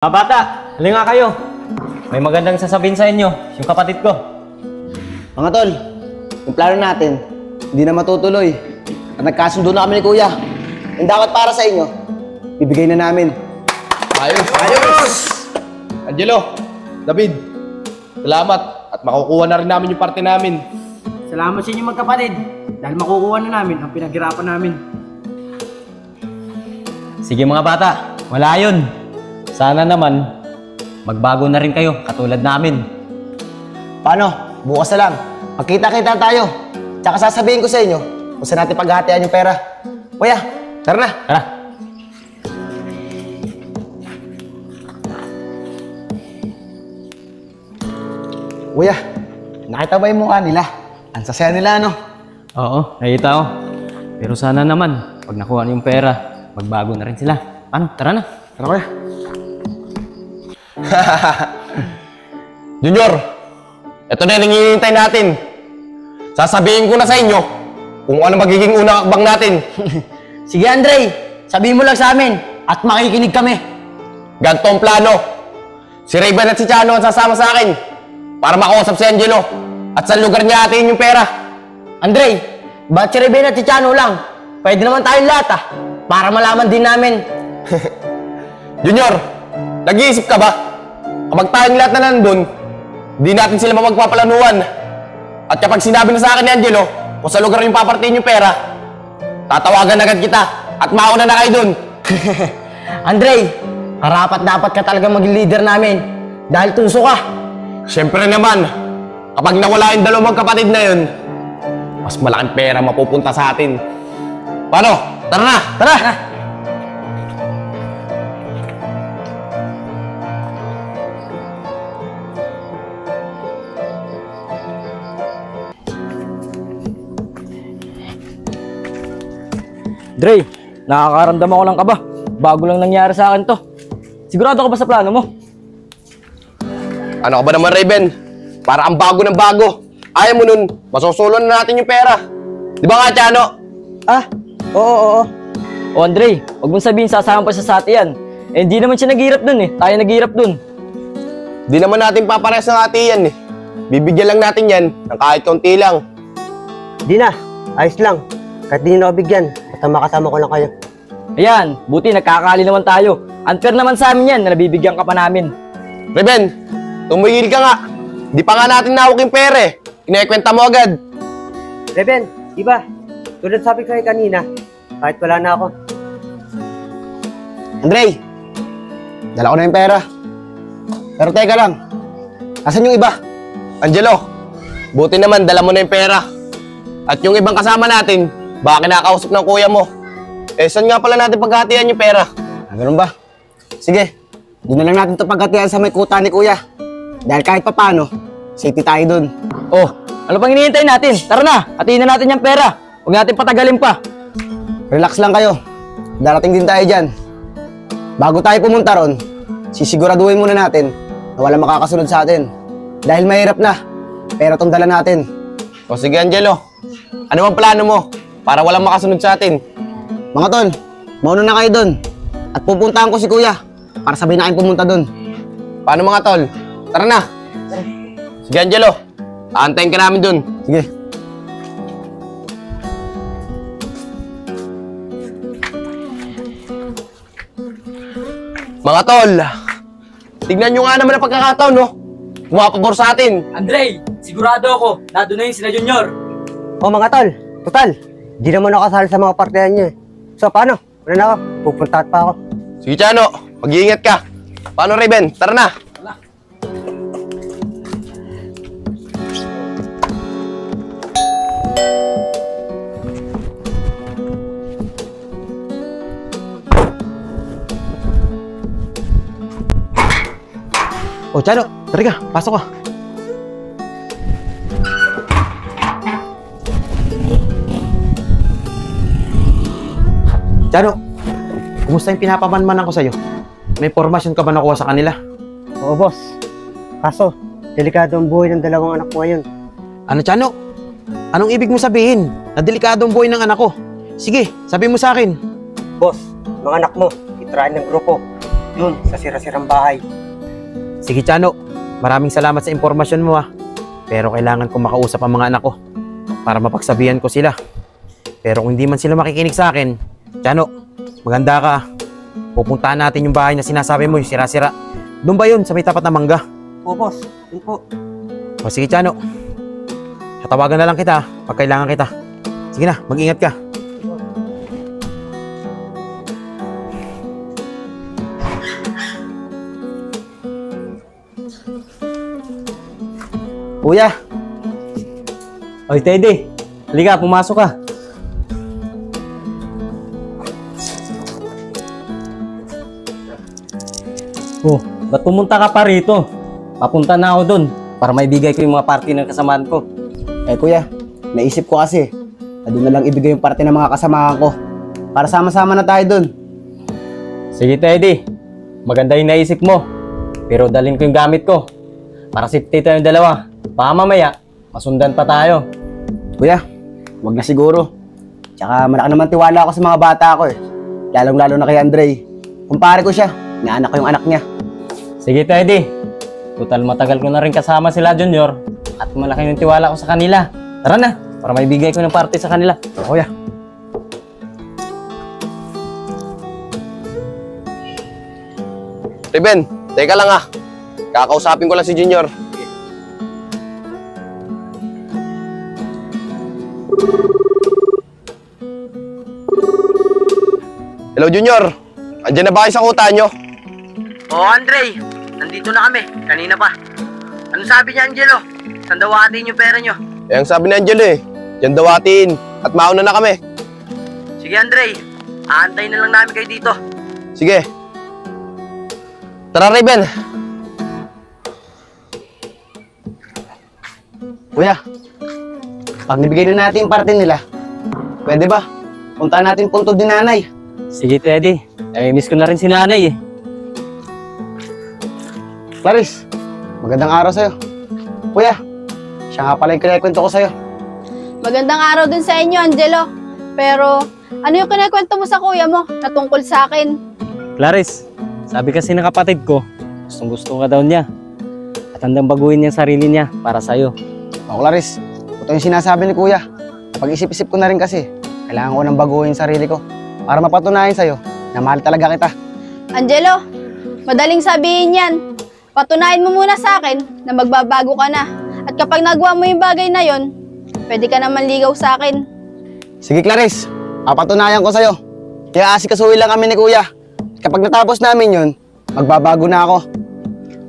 Mga bata, halika kayo. May magandang sasabihin sa inyo, yung kapatid ko. Mga tol, yung plano natin, hindi na matutuloy. At nagkasundo na kami ni Kuya. Yung dapat para sa inyo, bibigay na namin. Ayos! Ayos! Angelo, David, salamat. At makukuha na rin namin yung parte namin. Salamat sa inyo magkapatid dahil makukuha na namin ang pinaghirapan namin. Sige mga bata, wala yun. Sana naman, magbago na rin kayo katulad namin. Paano? Bukas na lang. Magkita-kita tayo. Tsaka sasabihin ko sa inyo kung saan natin paghahatian yung pera. Kuya, tara na. Tara. Kuya, nakita ba yung mukha nila? Ang sasaya nila, ano? Oo, nakita ko. Pero sana naman, pag nakuha yung pera, magbago na rin sila. Ano? Tara na. Tara, Kuya. Junior, ito na yung hinihintay natin. Sasabihin ko na sa inyo kung ano magiging unang akbang natin. Sige, Andre. Sabihin mo lang sa amin at makikinig kami. Ganito ang plano. Si Raven at si Chano ang sasama sa akin para makausap si Angelo at sa lugar niya atin yung pera. Andre, ba't si Raven at si Chano lang? Pwede naman tayong lahat, para malaman din namin. Junior, nag-iisip ka ba? Kapag tayong lahat na nandun, di natin sila mapagpaplanuhan. At kapag sinabi na sa akin ni Angelo kung sa lugar yung papartiin yung pera, tatawagan agad kita at mauna na kayo dun. Andre, karapat dapat ka talaga maging leader namin dahil tuso ka. Siyempre naman, kapag nawala yung dalawang kapatid na yun, mas malaking pera mapupunta sa atin. Paano? Tara na! Tara! Dre, nakakaramdam ako lang kaba. Bago lang nangyari sa akin to. Sigurado ka ba sa plano mo? Ano ka ba naman, Raven? Para ang bago ng bago. Ayaw mo nun, masusulo na natin yung pera. Di ba nga, Chano? Oo. O Andre, huwag mong sabihin sasama pa siya sa atin yan. Eh, hindi naman siya naghihirap dun eh. Tayo naghihirap dun. Di naman natin papares ng ati yan eh. Bibigyan lang natin yan ng kahit kaunti lang. Di na, ayos lang. Kahit di nyo nakabigyan, basta makasama ko lang kayo. Ayan, buti nagkakali naman tayo. Unfair naman sa amin yan na nabibigyan ka pa namin. Raven, tumigil ka nga. Di pa nga natin nawak yung pera eh. Kinekwenta mo agad. Reben, di ba? Tulad sabi ko kanina, kahit wala na ako. Andre, dala ko na yung pera. Pero teka lang, asan yung iba? Angelo, buti naman dala mo na yung pera. At yung ibang kasama natin, baka kinakausap ng kuya mo. Eh, saan nga pala natin paghatian yung pera? Ganun ba? Sige, doon na lang natin ito paghatian sa may kuta ni Kuya. Dahil kahit papano, safety tayo dun. Oh, ano pang hinihintay natin? Tara na, hatiin na natin yung pera. Huwag natin patagalin pa. Relax lang kayo. Darating din tayo dyan. Bago tayo pumunta ron, sisiguraduhin muna natin na walang makakasunod sa atin. Dahil mahirap na, pera tong dala natin. O sige, Angelo. Ano ang plano mo para walang makasunod sa atin? Mga tol, mauna na kayo dun. At pupuntahan ko si Kuya para sabay na kayong pumunta dun. Paano mga tol? Tara na. Sige, Angelo. Aantayin ka namin dun. Sige. Mga tol, tignan nyo nga naman ang pagkakataon, no? Pumapabor sa atin. Andre, sigurado ako, nado na yung sila Junior. O mga tol, total, di naman ako kasali sa mga partihan niya. So paano? Wala na ako, pupuntahan pa ako. Sige, Chano. Mag-iingat ka. Paano, Raven? Tara na. O Chano, tari ka, pasok ka. Chano, kumusta yung pinapamanmanan ko sa'yo? May formasyon ka ba nakuha sa kanila? Oo boss, kaso, delikado ang buhay ng dalawang anak ko ngayon. Ano, Chano? Anong ibig mo sabihin? Na delikado ang buhay ng anak ko. Sige, sabi mo sa akin. Boss, mga anak mo, itrain ng grupo. dun sa sira-sirang bahay. Sige, Chano. Maraming salamat sa impormasyon mo, ha. Pero kailangan kong makausap ang mga anak ko para mapagsabihan ko sila. Pero kung hindi man sila makikinig sa akin, Chano, maganda ka. Pupuntahan natin yung bahay na sinasabi mo, yung sira-sira. Doon ba yun, sa may tapat na mangga? Po, boss. Yun po. O sige, Chano. Tatawagan na lang kita, pag kailangan kita. Sige na, mag-ingat ka. Kuya, Oy, Teddy. Halika, pumasok ka. Oh, ba't pumunta ka pa rito? Papunta na ako dun para maibigay ko yung mga party ng kasamaan ko. kuya, naisip ko kasi na doon na lang ibigay yung parte ng mga kasamahan ko para sama-sama na tayo dun. Sige, Teddy. Maganda yung naisip mo. Pero dalhin ko yung gamit ko. Para safety tayong dalawa. Baka mamaya, masundan pa tayo. Kuya, wag na siguro. Tsaka malaki naman tiwala ako sa mga bata ko eh. Lalong-lalo na kay Andre. Kumpare ko siya, inaanak ko yung anak niya. Sige, Teddy. Total matagal ko na rin kasama sila, Junior. At malaki yung tiwala ko sa kanila. Tara na, para maibigay ko ng party sa kanila. Kuya. Ruben, teka lang ah. Kakausapin ko lang si Junior. Hello, Junior. Andiyan na ba kayo sa kuta nyo? Oo, Andre. Nandito na kami. Kanina pa. Ano sabi niya, Angelo? Saan daw atin yung pera nyo? Eh, ang sabi ni Angelo eh. Diyan daw atin. At mauna na kami. Sige, Andre. Aantayin na lang namin kayo dito. Sige. Tara, Ruben. Kuya, pag nabigay na natin yung parte nila, pwede ba? Punta natin puntod ni nanay. Sige, Teddy. Miss ko na rin si nanay eh. Clarice, magandang araw sa'yo. Kuya, siya nga pala yung kinakwento ko sa'yo. Magandang araw din sa inyo, Angelo. Pero, ano yung kinakwento mo sa kuya mo na tungkol sa akin? Clarice, sabi kasi ng kapatid ko, gustong-gusto ka daw niya. At handang baguhin niya ang sarili niya para sa'yo. O Clarice, ito yung sinasabi ni kuya. Napag-isip-isip ko na rin kasi, kailangan ko nang baguhin yung sarili ko para mapatunayan sa'yo na mahal talaga kita. Angelo, madaling sabihin yan. Patunayan mo muna sa akin na magbabago ka na. At kapag nagawa mo yung bagay na yon, pwede ka naman ligaw sa akin. Sige Clarice, papatunayan ko sa'yo. Kaya asikasuhin lang kami ni kuya. Kapag natapos namin yun, magbabago na ako.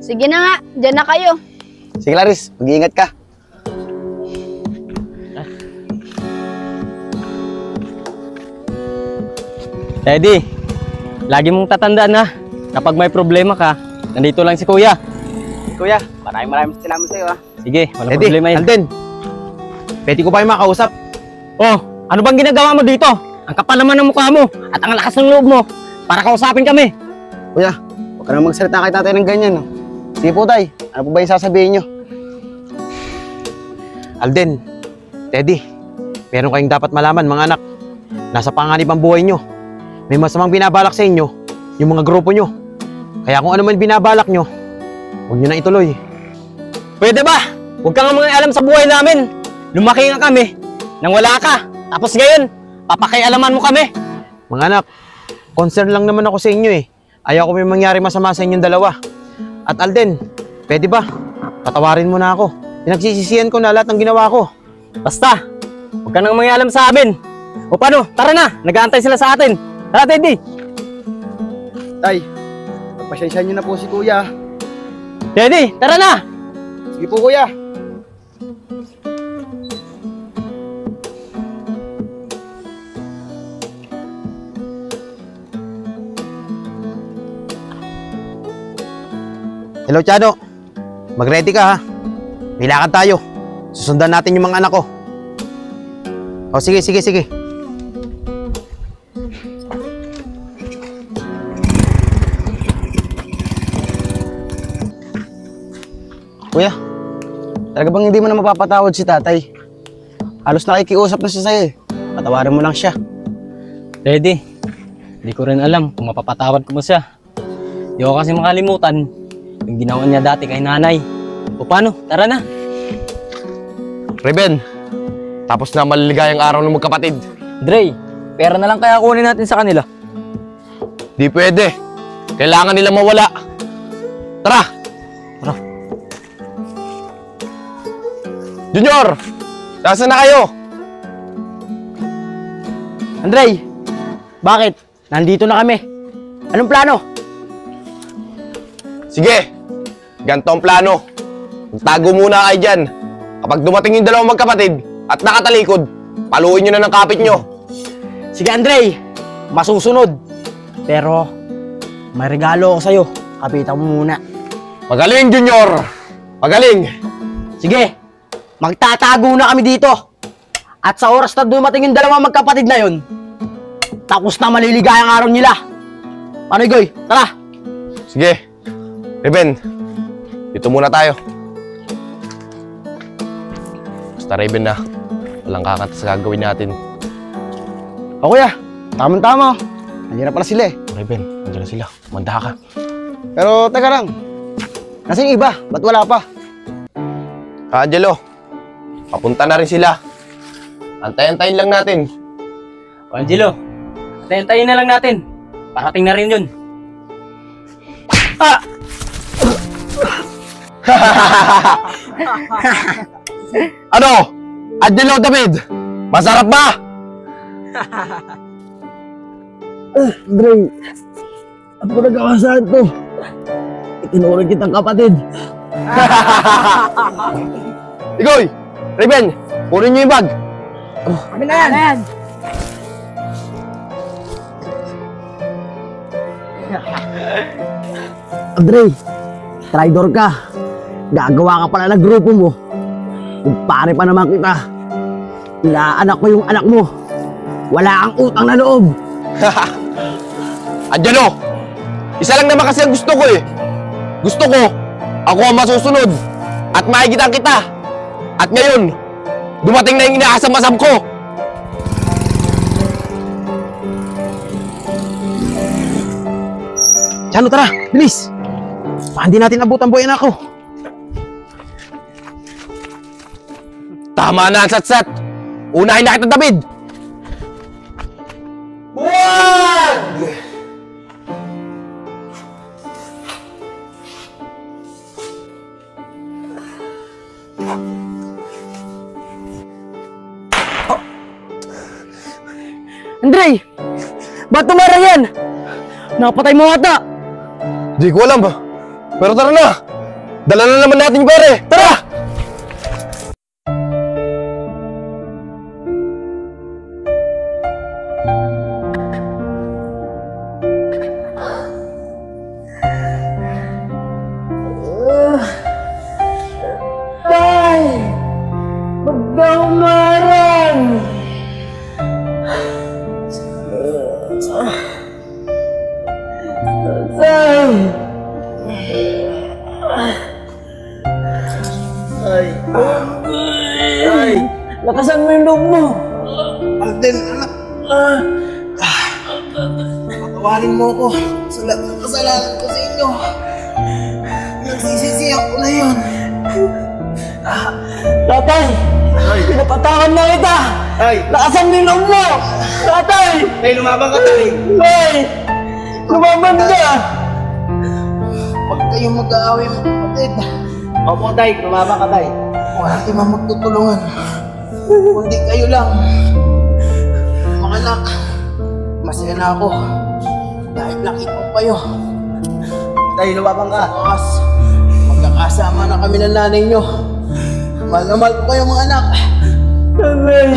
Sige na nga, dyan na kayo. Sige Clarice, mag-iingat ka. Teddy, lagi mong tatandaan na kapag may problema ka, nandito lang si Kuya. Kuya, maraming salamat sa'yo ha. Sige, walang Eddie, problema yun. Alden. Pwede ko ba yung makausap? Oh, ano bang ginagawa mo dito? Ang kapal naman ng mukha mo at ang lakas ng loob mo para kausapin kami. Kuya, huwag ka naman magsalita kay tatay ng ganyan. No? Sige po tay, ano po ba yung sasabihin nyo? Alden, Teddy, meron kayong dapat malaman mga anak. Nasa panganib ang buhay nyo. May masamang binabalak sa inyo, yung mga grupo nyo. Kaya kung ano man binabalak nyo, huwag nyo na ituloy. Pwede ba? Huwag ka nga mga alam sa buhay namin. Lumaki nga kami nang wala ka. Tapos ngayon, papakialaman mo kami. Mga anak, concern lang naman ako sa inyo eh. Ayaw ko may mangyari masama sa inyong dalawa. At Alden, pwede ba? Patawarin mo na ako. Pinagsisisihan ko na lahat ng ginawa ko. Basta, huwag ka nang mga alam sa amin. O paano? Tara na, nag-aantay sila sa atin. Tara, Teddy. Tay, pagpasensya nyo na po si kuya. Teddy, tara na. Sige po kuya. Hello, Chano. Mag-ready ka ha. May lakad tayo. Susundan natin yung mga anak ko. O sige. Kuya, talaga bang hindi mo na mapapatawad si tatay? Halos nakikiusap na siya sa'yo eh. Patawarin mo lang siya. Teddy, hindi ko rin alam kung mapapatawad ko mo siya. Di ko kasi makalimutan yung ginawa niya dati kay nanay. O paano? Tara na. Reben, tapos na maliligayang araw ng magkapatid. Dre, pera na lang kaya kunin natin sa kanila. Di pwede. Kailangan nila mawala. Tara! Tara. Junior! Nasaan na kayo? Andre, bakit? Nandito na kami. Anong plano? Sige, ganito ang plano. Magtago muna kayo dyan. Kapag dumating yung dalawang magkapatid at nakatalikod, paluin nyo na ng kapit nyo. Sige Andre, masusunod. Pero, may regalo ako sa'yo. Kapitan mo muna. Magaling, Junior! Magaling! Sige, magtatago na kami dito. At sa oras na dumating yung dalawang magkapatid na yon, tapos na maliligayang araw nila. Paano, Goy? Tara! Sige. Reben, dito muna tayo. Basta Reben na, walang kakanta sa gagawin natin. O kuya, tamang-tama. Nandiyan na pala sila eh. Reben, nandiyan na sila. Manda ka. Pero teka lang, nasaan yung iba? Ba't wala pa? Angelo, papunta na rin sila. Antay-antayin lang natin. O Angelo, tayin na lang natin. Parating na rin yun. Ano? Angelo, David! Masarap ba? Andre, ako nagkakasaan to. Itinurin kitang kapatid. Igoy! Reben, kunin niyo yung bag. Kami na yan! Andre, traitor ka. Gagawa ka pala ng grupo mo. Kung pare pa naman kita, inaanak ko yung anak mo. Wala kang utang na loob. Angelo, isa lang naman kasi ang gusto ko eh. Gusto ko, ako ang masusunod at maigitan kita. At ngayon, dumating na yung inaasam-asam ko. Chano, tara, bilis. Baka hindi natin abutan buhay na ako. Tama na ang satsat. Unahin na kita, David. Andre, ba't tumarang yan? Nakapatay mo ata. Di ko alam. Pero tara na. Dala na naman natin yung pare. Tara! Lakasan mo yung loob mo. Alden, anak. Patawarin mo ko sa lahat ng kasalanan ko sa inyo. Nagsisisiyak ko na yun. Tatay! Pinapatakan na kita! Lakasan mo yung loob mo! Tatay! Tay, lumabang ka, tay! Tay! Lumabang ka! Huwag kayong mag-aaway mga kapatid. Opo, tay. Lumabang ka, tay. Walang ibang magtutulungan. Kundi kayo lang. Mga anak, masaya na ako. Dahil nakita ko kayo. Tay, lumabang ka. Bukas, magkakasama na kami ng nanay nyo. Mahal na mahal ko kayo mga anak. Nanay!